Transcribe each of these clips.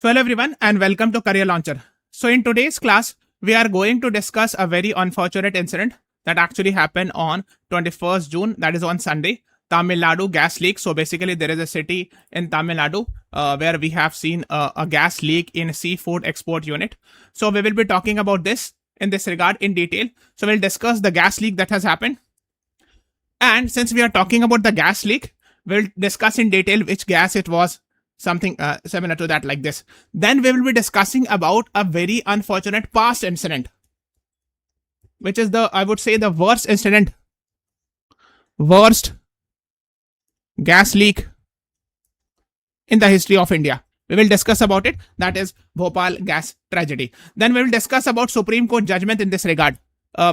So hello everyone and welcome to Career Launcher. So in today's class, we are going to discuss a very unfortunate incident that actually happened on 21st June, that is on Sunday, Tamil Nadu gas leak. So basically there is a city in Tamil Nadu where we have seen a gas leak in seafood export unit. So we will be talking about this in this regard in detail. So we'll discuss the gas leak that has happened. And since we are talking about the gas leak, we'll discuss in detail which gas it was, something similar to that like this. Then we will be discussing about a very unfortunate past incident, which is I would say the worst incident, worst gas leak in the history of India. We will discuss about it. That is Bhopal gas tragedy. Then we will discuss about Supreme Court judgment in this regard.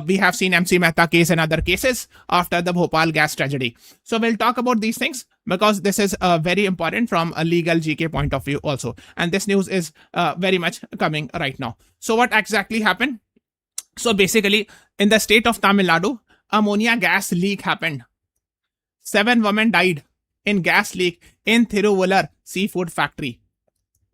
We have seen MC Mehta case and other cases after the Bhopal gas tragedy. So we'll talk about these things because this is very important from a legal GK point of view also. And this news is very much coming right now. So what exactly happened? So basically in the state of Tamil Nadu, ammonia gas leak happened. 7 women died in gas leak in Thiruvullar seafood factory.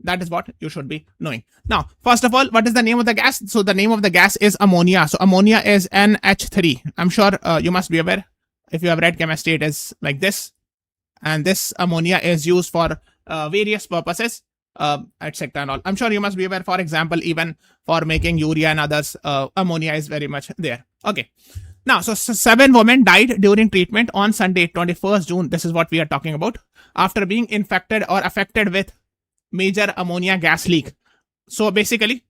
That is what you should be knowing. Now, first of all, what is the name of the gas? So the name of the gas is ammonia. So ammonia is NH3. I'm sure you must be aware. If you have read chemistry, it is like this. And this ammonia is used for various purposes, etc. and all. I'm sure you must be aware, for example, even for making urea and others, ammonia is very much there. Okay. Now, so 7 women died during treatment on Sunday, 21st June. This is what we are talking about. After being infected or affected with major ammonia gas leak. So basically,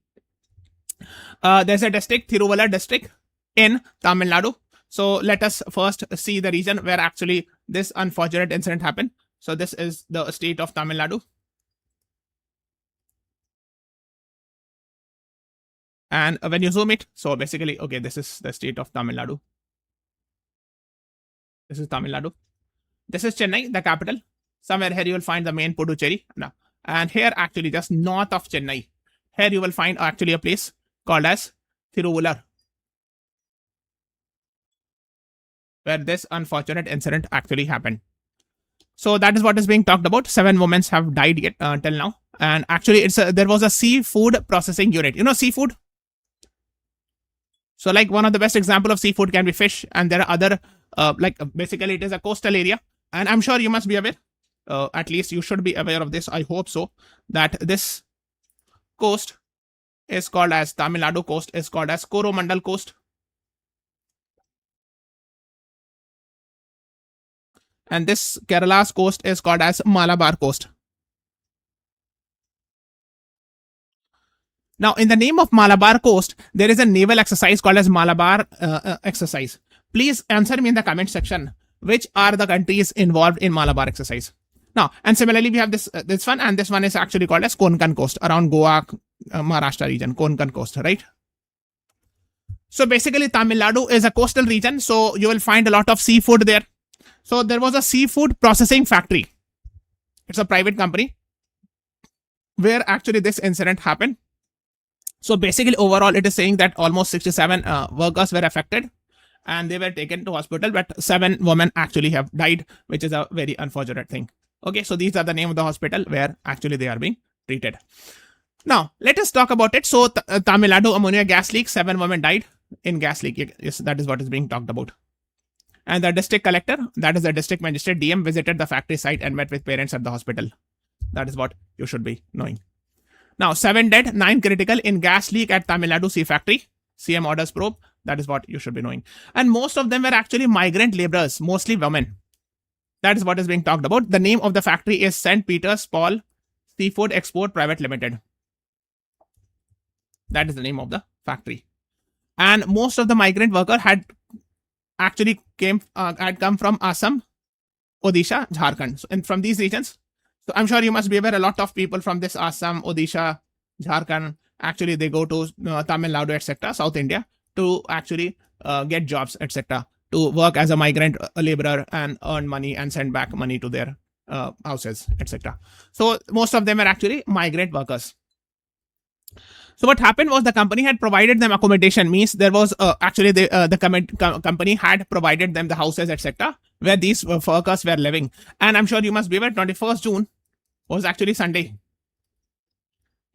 there's a district, Thiruvullar district in Tamil Nadu. So let us first see the region where actually this unfortunate incident happened. So this is the state of Tamil Nadu. And when you zoom it, so basically, okay, this is the state of Tamil Nadu. This is Tamil Nadu. This is Chennai, the capital. Somewhere here you will find the main Puducherry. Now, and here actually just north of Chennai, here you will find actually a place called as Thiruvullar, where this unfortunate incident actually happened. So that is what is being talked about. 7 women have died yet till now. And actually there was a seafood processing unit. You know seafood? So like one of the best example of seafood can be fish. And there are other, basically it is a coastal area. And I'm sure you must be aware. At least you should be aware of this. I hope so. That this coast is called as Tamil Nadu coast is called as Coromandel coast. And this Kerala's coast is called as Malabar coast. Now, in the name of Malabar coast, there is a naval exercise called as Malabar exercise. Please answer me in the comment section. Which are the countries involved in Malabar exercise? Now, and similarly, we have this one, and this one is actually called as Konkan coast, around Goa, Maharashtra region, Konkan coast, right? So basically, Tamil Nadu is a coastal region, so you will find a lot of seafood there. So there was a seafood processing factory. It's a private company where actually this incident happened. So basically, overall, it is saying that almost 67 workers were affected and they were taken to hospital, but 7 women actually have died, which is a very unfortunate thing. Okay, so these are the name of the hospital where actually they are being treated. Now, let us talk about it. So, Tamil Nadu ammonia gas leak, 7 women died in gas leak. Yes, that is what is being talked about. And the district collector, that is the district magistrate, DM, visited the factory site and met with parents at the hospital. That is what you should be knowing. Now, 7 dead, 9 critical in gas leak at Tamil Nadu sea factory. CM orders probe. That is what you should be knowing. And most of them were actually migrant laborers, mostly women. That is what is being talked about. The name of the factory is St. Peter's Paul Seafood Export Private Limited. That is the name of the factory. And most of the migrant worker had actually come from Assam, Odisha, Jharkhand. So, and from these regions. So I'm sure you must be aware a lot of people from this Assam, Odisha, Jharkhand, actually they go to Tamil Nadu, etc., South India to actually get jobs, etc., to work as a migrant laborer and earn money and send back money to their houses, etc. So most of them are actually migrant workers. So what happened was the company had provided them accommodation, means there was actually the company had provided them the houses, etc., where these workers were living. And I'm sure you must be aware 21st June was actually Sunday.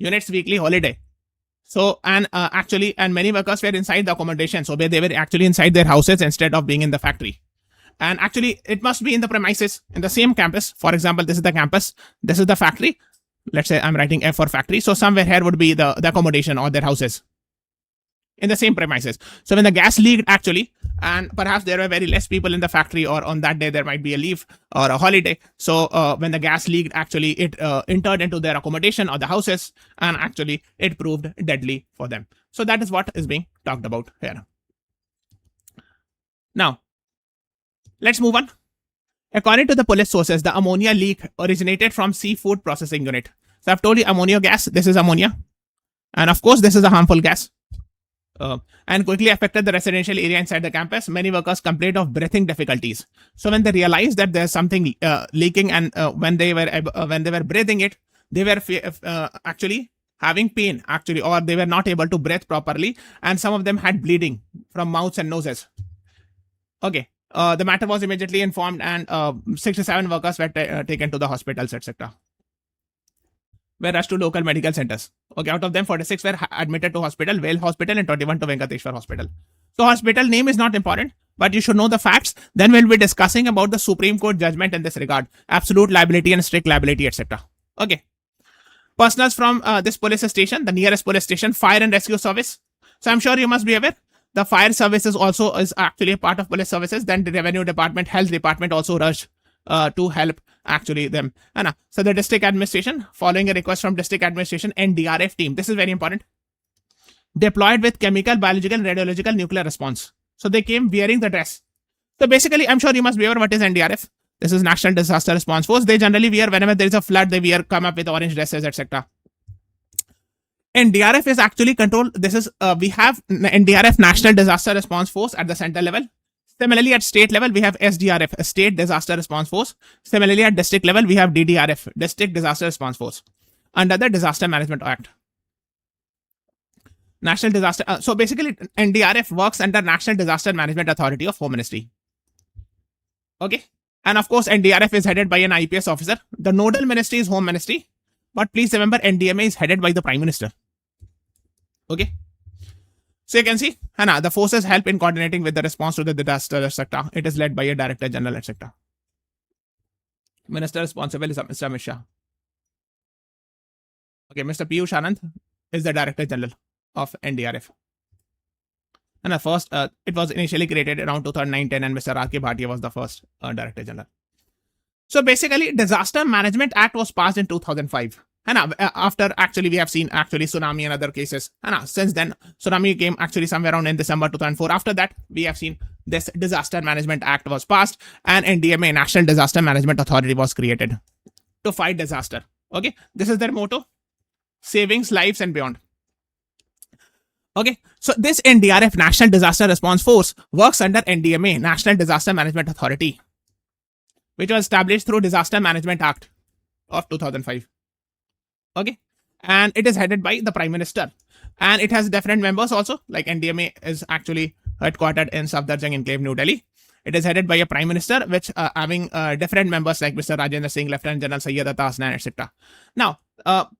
units weekly holiday. So, and many workers were inside the accommodation. So they were actually inside their houses instead of being in the factory. And actually, it must be in the premises in the same campus. For example, this is the campus, this is the factory. Let's say I'm writing F for factory. So somewhere here would be the accommodation or their houses in the same premises. So when the gas leaked actually, and perhaps there were very less people in the factory, or on that day there might be a leave or a holiday. So when the gas leaked, actually it entered into their accommodation or the houses, and actually it proved deadly for them. So that is what is being talked about here. Now, let's move on. According to the police sources, the ammonia leak originated from seafood processing unit. So I've told you ammonia gas, this is ammonia. And of course, this is a harmful gas. And quickly affected the residential area inside the campus. Many workers complained of breathing difficulties. So when they realized that there's something leaking, and when they were breathing it, they were actually having pain actually, or they were not able to breathe properly, and some of them had bleeding from mouths and noses. Okay. The matter was immediately informed, and 67 workers were taken to the hospitals, etc. Were rushed to local medical centers. Okay, out of them, 46 were admitted to hospital, Vale Hospital, and 21 to Venkateshwar Hospital. So hospital name is not important, but you should know the facts. Then we'll be discussing about the Supreme Court judgment in this regard, absolute liability and strict liability, etc. Okay. Personals from this police station, the nearest police station, fire and rescue service. So I'm sure you must be aware. The fire services also is actually a part of police services. Then the revenue department, health department also rushed to help actually them. So the district administration, following a request from district administration, NDRF team, this is very important, deployed with chemical, biological, radiological, nuclear response. So they came wearing the dress. So basically, I'm sure you must be aware what is NDRF. This is National Disaster Response Force. They generally wear, whenever there is a flood, they come up with orange dresses, etc. NDRF is actually controlled. This is, we have NDRF, National Disaster Response Force, at the center level. Similarly, at state level, we have SDRF, State Disaster Response Force. Similarly, at district level, we have DDRF, District Disaster Response Force, under the Disaster Management Act. National Disaster. So basically, NDRF works under National Disaster Management Authority of Home Ministry. Okay. And of course, NDRF is headed by an IPS officer. The nodal ministry is Home Ministry. But please remember, NDMA is headed by the Prime Minister. Okay. So you can see, the forces help in coordinating with the response to the disaster, etc. It is led by a Director General, etc. Minister responsible is Mr. Amit Shah. Okay, Mr. Piyush Anand is the Director General of NDRF. And first, it was initially created around 2009-10, and Mr. R.K. Bhatia was the first Director General. So basically, Disaster Management Act was passed in 2005. And after actually we have seen actually tsunami and other cases. And since then, tsunami came actually somewhere around in December 2004. After that, we have seen this Disaster Management Act was passed, and NDMA, National Disaster Management Authority, was created to fight disaster. Okay, this is their motto: savings, lives, and beyond. Okay, so this NDRF, National Disaster Response Force, works under NDMA, National Disaster Management Authority, which was established through Disaster Management Act of 2005. Okay, and it is headed by the Prime Minister, and it has different members also. Like NDMA is actually headquartered in Safdarjung Enclave, New Delhi. It is headed by a Prime Minister, which having different members like Mr. Rajendra Singh, Lieutenant General Syed Atta Hasnan, etc. Now,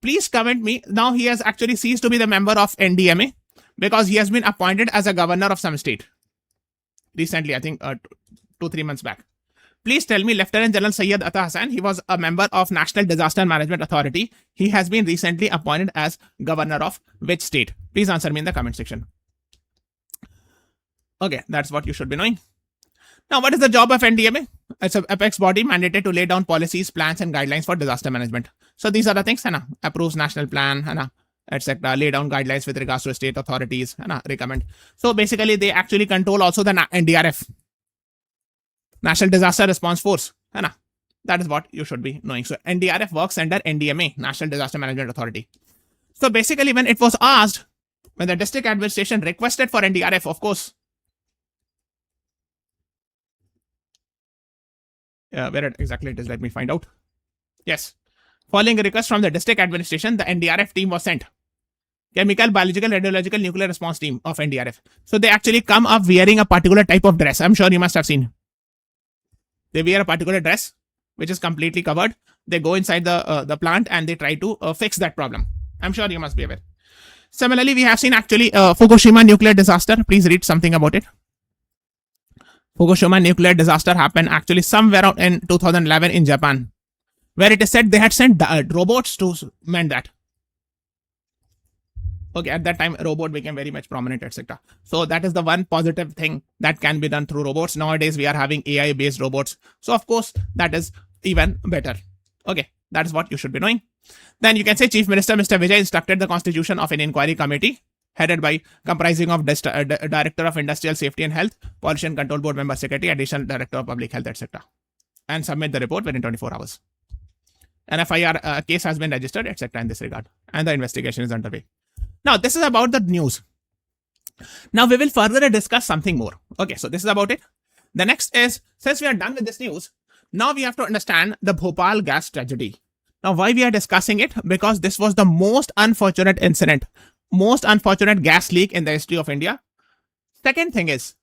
please comment me. Now he has actually ceased to be the member of NDMA because he has been appointed as a governor of some state recently. I think 2-3 months back. Please tell me, Lieutenant General Syed Atta Hassan, he was a member of National Disaster Management Authority. He has been recently appointed as governor of which state? Please answer me in the comment section. Okay, that's what you should be knowing. Now, what is the job of NDMA? It's an apex body mandated to lay down policies, plans, and guidelines for disaster management. So these are the things, approves national plan, etc. Lay down guidelines with regards to state authorities, recommend. So basically, they actually control also the NDRF, National Disaster Response Force. That is what you should be knowing. So NDRF works under NDMA, National Disaster Management Authority. So basically, when it was asked, when the district administration requested for NDRF, of course, where exactly it is, let me find out. Yes. Following a request from the district administration, the NDRF team was sent. Chemical, biological, radiological, nuclear response team of NDRF. So they actually come up wearing a particular type of dress. I'm sure you must have seen. They wear a particular dress, which is completely covered. They go inside the plant and they try to fix that problem. I'm sure you must be aware. Similarly, we have seen actually Fukushima nuclear disaster. Please read something about it. Fukushima nuclear disaster happened actually somewhere out in 2011 in Japan, where it is said they had sent robots to mend that. Okay, at that time, robot became very much prominent, etc. So that is the one positive thing that can be done through robots. Nowadays, we are having AI-based robots. So of course, that is even better. Okay, that is what you should be knowing. Then you can say Chief Minister Mr. Vijay instructed the constitution of an inquiry committee headed by comprising of Director of Industrial Safety and Health, Pollution Control Board Member Secretary, Additional Director of Public Health, etc. and submit the report within 24 hours. An FIR case has been registered, etc. in this regard, and the investigation is underway. Now, this is about the news. Now, we will further discuss something more. Okay, so this is about it. The next is, since we are done with this news, now we have to understand the Bhopal gas tragedy. Now, why we are discussing it? Because this was the most unfortunate incident, most unfortunate gas leak in the history of India. Second thing is,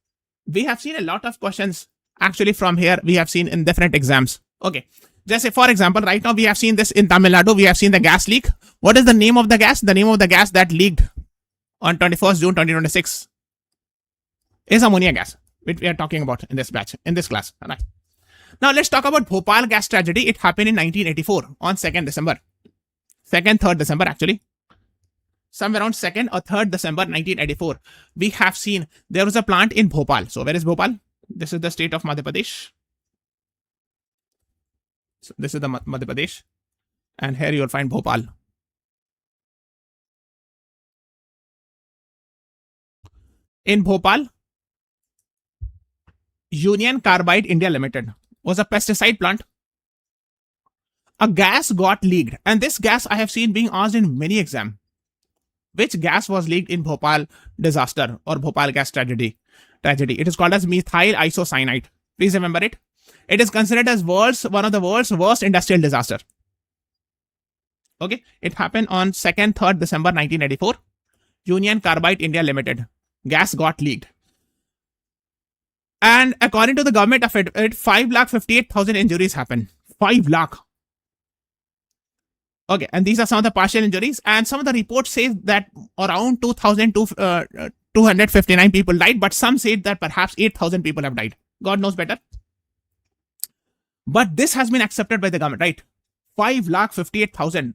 we have seen a lot of questions actually from here we have seen in different exams. Okay, just say, for example, right now we have seen this in Tamil Nadu, we have seen the gas leak. What is the name of the gas? The name of the gas that leaked on 21st June 2026 is ammonia gas, which we are talking about in this batch, in this class. All right. Now let's talk about Bhopal gas tragedy. It happened in 1984 on 2nd December. 2nd, 3rd December actually. Somewhere around 2nd or 3rd December 1984. We have seen there was a plant in Bhopal. So where is Bhopal? This is the state of Madhya Pradesh. So this is the Madhya Pradesh. And here you will find Bhopal. In Bhopal, Union Carbide India Limited was a pesticide plant. A gas got leaked, and this gas I have seen being asked in many exams. Which gas was leaked in Bhopal disaster or Bhopal gas tragedy? It is called as methyl isocyanate. Please remember it. It is considered as one of the world's worst industrial disaster. Okay, it happened on 2nd, 3rd December 1984. Union Carbide India Limited. Gas got leaked. And according to the government of it 5,58,000 injuries happened. 5 lakh. Okay, and these are some of the partial injuries. And some of the reports say that around 2,259 people died, but some say that perhaps 8,000 people have died. God knows better. But this has been accepted by the government, right? 5,58,000.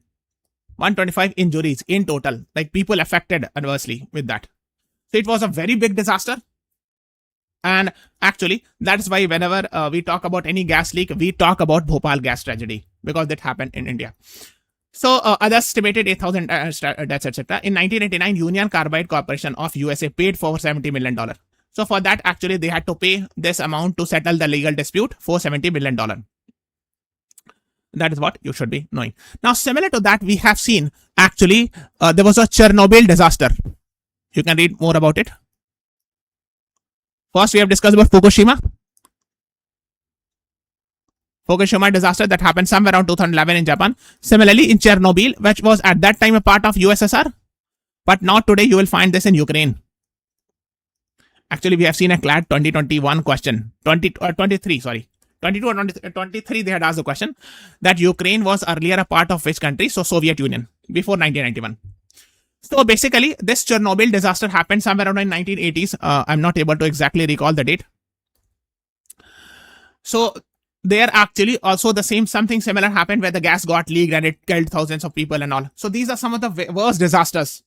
125 injuries in total, like people affected adversely with that. So it was a very big disaster. And actually, that's why whenever we talk about any gas leak, we talk about Bhopal gas tragedy, because that happened in India. So others estimated 8,000 deaths, etc. In 1989, Union Carbide Corporation of USA paid for $70 million. So for that, actually, they had to pay this amount to settle the legal dispute for $70 million. That is what you should be knowing. Now, similar to that, we have seen actually there was a Chernobyl disaster. You can read more about it. First, we have discussed about Fukushima. Fukushima disaster that happened somewhere around 2011 in Japan. Similarly, in Chernobyl, which was at that time a part of USSR, but not today, you will find this in Ukraine. Actually, we have seen a CLAT 2021 question. 23, sorry. 22 or 23, they had asked the question that Ukraine was earlier a part of which country? So Soviet Union, before 1991. So basically, this Chernobyl disaster happened somewhere around in 1980s. I'm not able to exactly recall the date. So there actually also something similar happened where the gas got leaked and it killed thousands of people and all. So these are some of the worst disasters.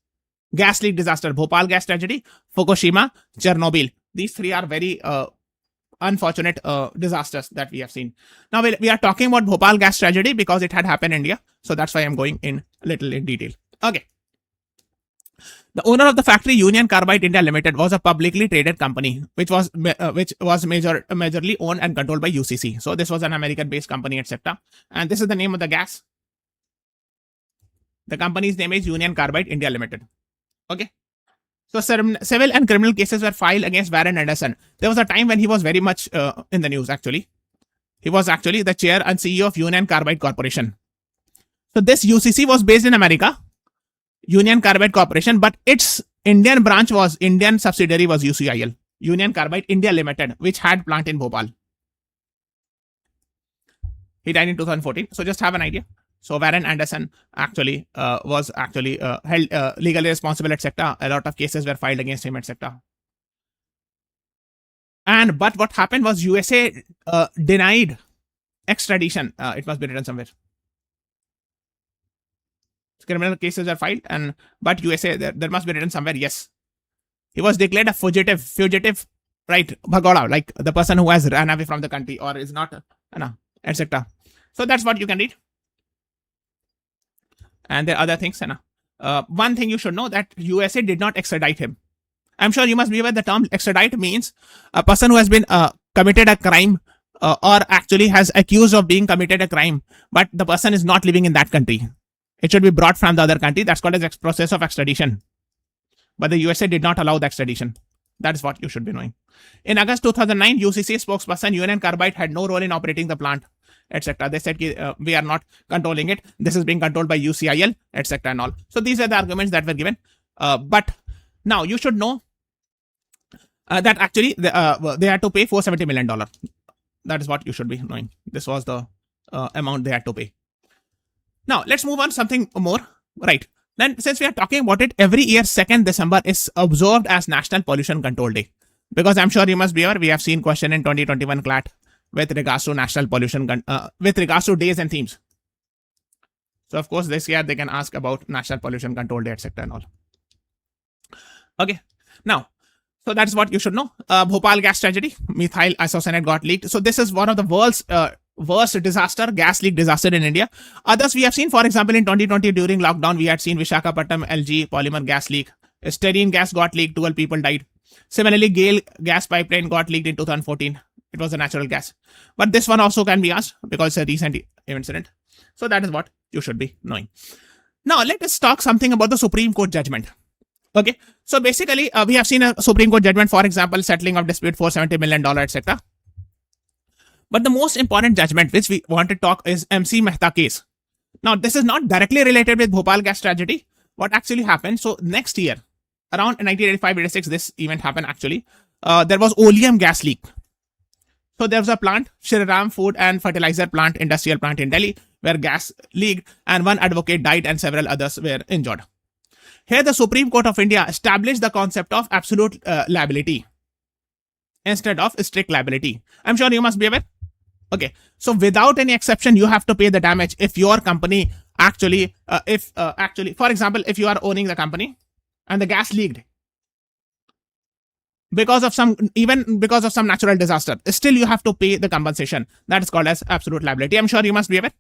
Gas leak disaster, Bhopal gas tragedy, Fukushima, Chernobyl. These three are very unfortunate disasters that we have seen. Now we are talking about Bhopal gas tragedy because it had happened in India. So that's why I'm going in a little in detail. Okay. The owner of the factory, Union Carbide India Limited, was a publicly traded company, which was majorly owned and controlled by UCC. So this was an American-based company, etc. And this is the name of the gas. The company's name is Union Carbide India Limited. Okay. So civil and criminal cases were filed against Warren Anderson. There was a time when he was very much in the news, actually. He was actually the chair and CEO of Union Carbide Corporation. So this UCC was based in America, Union Carbide Corporation, but its Indian subsidiary was UCIL, Union Carbide India Limited, which had plant in Bhopal. He died in 2014. So just have an idea. So Warren Anderson actually was actually held legally responsible, etc. A lot of cases were filed against him, etc. But what happened was USA denied extradition. It must be written somewhere. Criminal cases are filed, but USA there must be written somewhere. Yes, he was declared a fugitive, right? Bhagoda, like the person who has run away from the country or is not, etc. So that's what you can read. And there are other things. One thing you should know that USA did not extradite him. I'm sure you must be aware the term extradite means a person who has been committed a crime or actually has accused of being committed a crime, but the person is not living in that country. It should be brought from the other country. That's called as a process of extradition. But the USA did not allow the extradition. That is what you should be knowing. In August 2009, UCC spokesperson Union Carbide had no role in operating the plant, etc. They said we are not controlling it. This is being controlled by UCIL, etc. and all. So these are the arguments that were given. But now you should know that actually they had to pay $470 million. That is what you should be knowing. This was the amount they had to pay. Now let's move on something more. Right. Then since we are talking about it, every year 2nd December is observed as National Pollution Control Day. Because I'm sure you must be aware, we have seen question in 2021 CLAT with regards to national pollution, with regards to days and themes. So of course this year they can ask about National Pollution Control Day, etc. and all. Okay. Now, so that's what you should know. Bhopal gas tragedy, methyl isocyanate got leaked. So this is one of the world's worst disaster, gas leak disaster in India. Others we have seen, for example, in 2020 during lockdown, we had seen Visakhapatnam LG polymer gas leak. Styrene gas got leaked, 12 people died. Similarly, Gale gas pipeline got leaked in 2014. It was a natural gas. But this one also can be asked because it's a recent incident. So that is what you should be knowing. Now let us talk something about the Supreme Court judgment. Okay, so basically we have seen a Supreme Court judgment, for example, settling of dispute $470 million, etc. But the most important judgment which we want to talk is MC Mehta case. Now this is not directly related with Bhopal gas tragedy. What actually happened? So next year, around 1985-86, this event happened actually. There was oleum gas leak. So there was a plant, Shri Ram Food and Fertilizer Plant, industrial plant in Delhi, where gas leaked and one advocate died and several others were injured. Here the Supreme Court of India established the concept of absolute liability instead of strict liability. I'm sure you must be aware. Okay, so without any exception, you have to pay the damage if your company actually, for example, if you are owning the company and the gas leaked because of some natural disaster, still you have to pay the compensation. That is called as absolute liability. I'm sure you must be aware.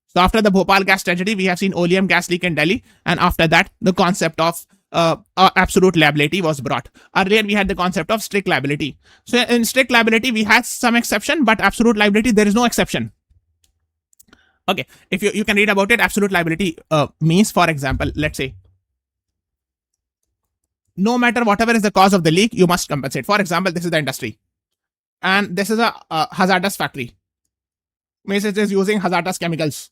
So after the Bhopal gas tragedy, we have seen oleum gas leak in Delhi, and after that, the concept of absolute liability was brought. Earlier, we had the concept of strict liability. So in strict liability, we had some exception, but absolute liability, there is no exception. Okay, if you can read about it, absolute liability means, for example, let's say, no matter whatever is the cause of the leak, you must compensate. For example, this is the industry, and this is a hazardous factory. Means it is using hazardous chemicals.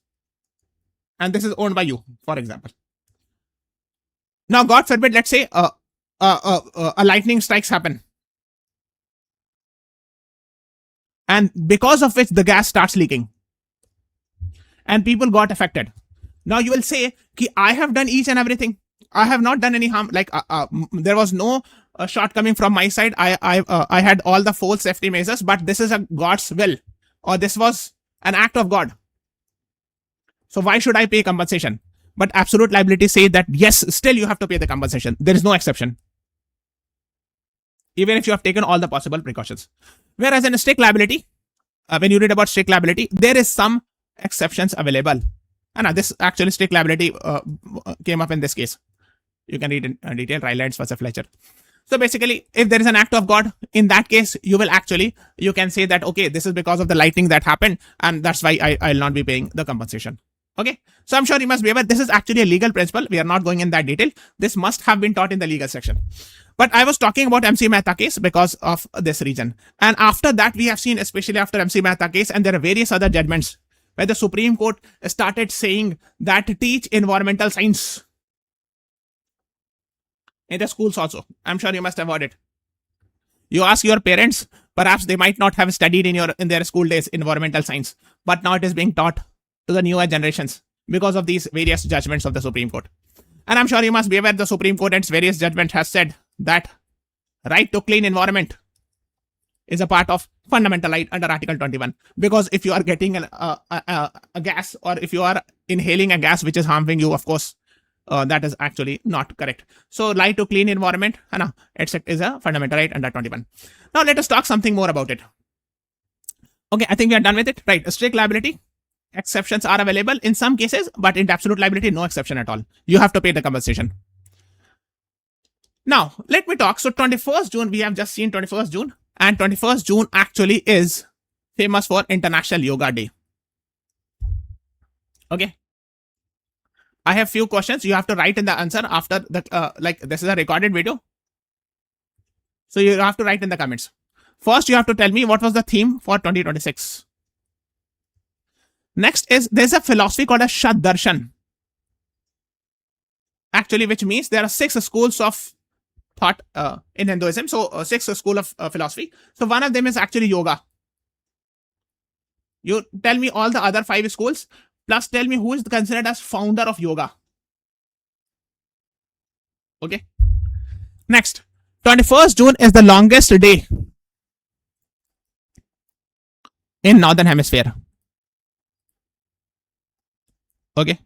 And this is owned by you, for example. Now, God forbid, let's say a lightning strikes happen. And because of which the gas starts leaking. And people got affected. Now you will say, I have done each and everything. I have not done any harm. Like there was no shortcoming from my side. I had all the full safety measures, but this is a God's will. Or this was an act of God. So why should I pay compensation? But absolute liability say that yes, still you have to pay the compensation. There is no exception. Even if you have taken all the possible precautions. Whereas in strict liability, when you read about strict liability, there is some exceptions available. And this actually strict liability came up in this case. You can read in detail, Rylands versus Fletcher. So basically, if there is an act of God, in that case, you can say that, okay, this is because of the lightning that happened, and that's why I'll not be paying the compensation. Okay, so I'm sure you must be aware, this is actually a legal principle. We are not going in that detail. This must have been taught in the legal section. But I was talking about MC Mehta case because of this reason. And after that, we have seen, especially after MC Mehta case, and there are various other judgments where the Supreme Court started saying that teach environmental science in the schools also. I'm sure you must have heard it. You ask your parents, perhaps they might not have studied in their school days environmental science, but now it is being taught to the newer generations. because of these various judgments of the Supreme Court. And I'm sure you must be aware the Supreme Court and its various judgments has said that right to clean environment is a part of fundamental right under Article 21. Because if you are getting a gas, or if you are inhaling a gas which is harming you, of course, that is actually not correct. So right to clean environment is a fundamental right under 21. Now let us talk something more about it. Okay, I think we are done with it. Right, strict liability. Exceptions are available in some cases, but in absolute liability, no exception at all. You have to pay the compensation. Now, let me talk. So 21st June, we have just seen 21st June. And 21st June actually is famous for International Yoga Day. Okay. I have few questions. You have to write in the answer after the, this is a recorded video. So you have to write in the comments. First, you have to tell me what was the theme for 2026. Next is, there's a philosophy called a Shad Darshan. Actually, which means there are 6 schools of thought in Hinduism. So 6 schools of philosophy. So one of them is actually yoga. You tell me all the other 5 schools, plus tell me who is considered as founder of yoga. Okay. Next, 21st June is the longest day in Northern Hemisphere. Okay.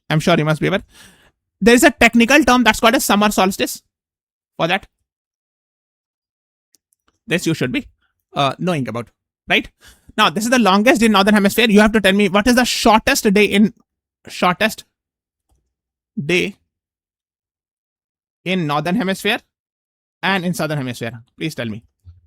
I'm sure you must be aware. There is a technical term that's called a summer solstice for that. This you should be knowing about, right? Now, this is the longest day in Northern Hemisphere. You have to tell me what is the shortest day in Northern Hemisphere and in Southern Hemisphere. Please tell me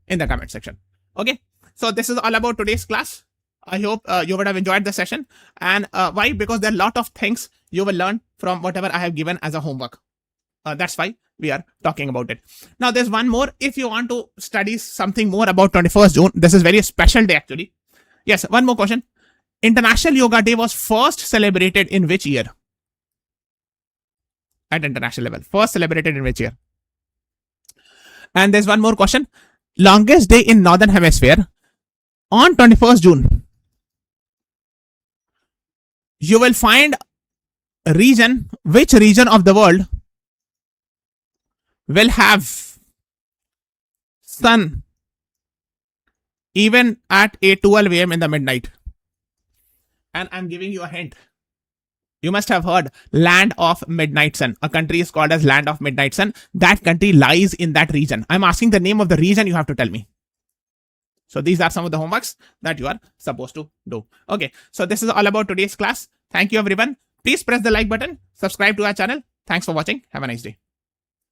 in the comment section. Okay. So this is all about today's class. I hope you would have enjoyed the session. And why? Because there are a lot of things you will learn from whatever I have given as a homework. That's why we are talking about it. Now, there's one more. If you want to study something more about 21st June, this is very special day actually. Yes, one more question. International Yoga Day was first celebrated in which year? At international level. First celebrated in which year? And there's one more question. Longest day in Northern Hemisphere on 21st June. You will find a region, which region of the world will have sun even at 12 a.m. in the midnight. And I'm giving you a hint. You must have heard land of midnight sun. A country is called as land of midnight sun. That country lies in that region. I'm asking the name of the region. You have to tell me. So these are some of the homeworks that you are supposed to do. Okay. So this is all about today's class. Thank you, everyone. Please press the like button. Subscribe to our channel. Thanks for watching. Have a nice day.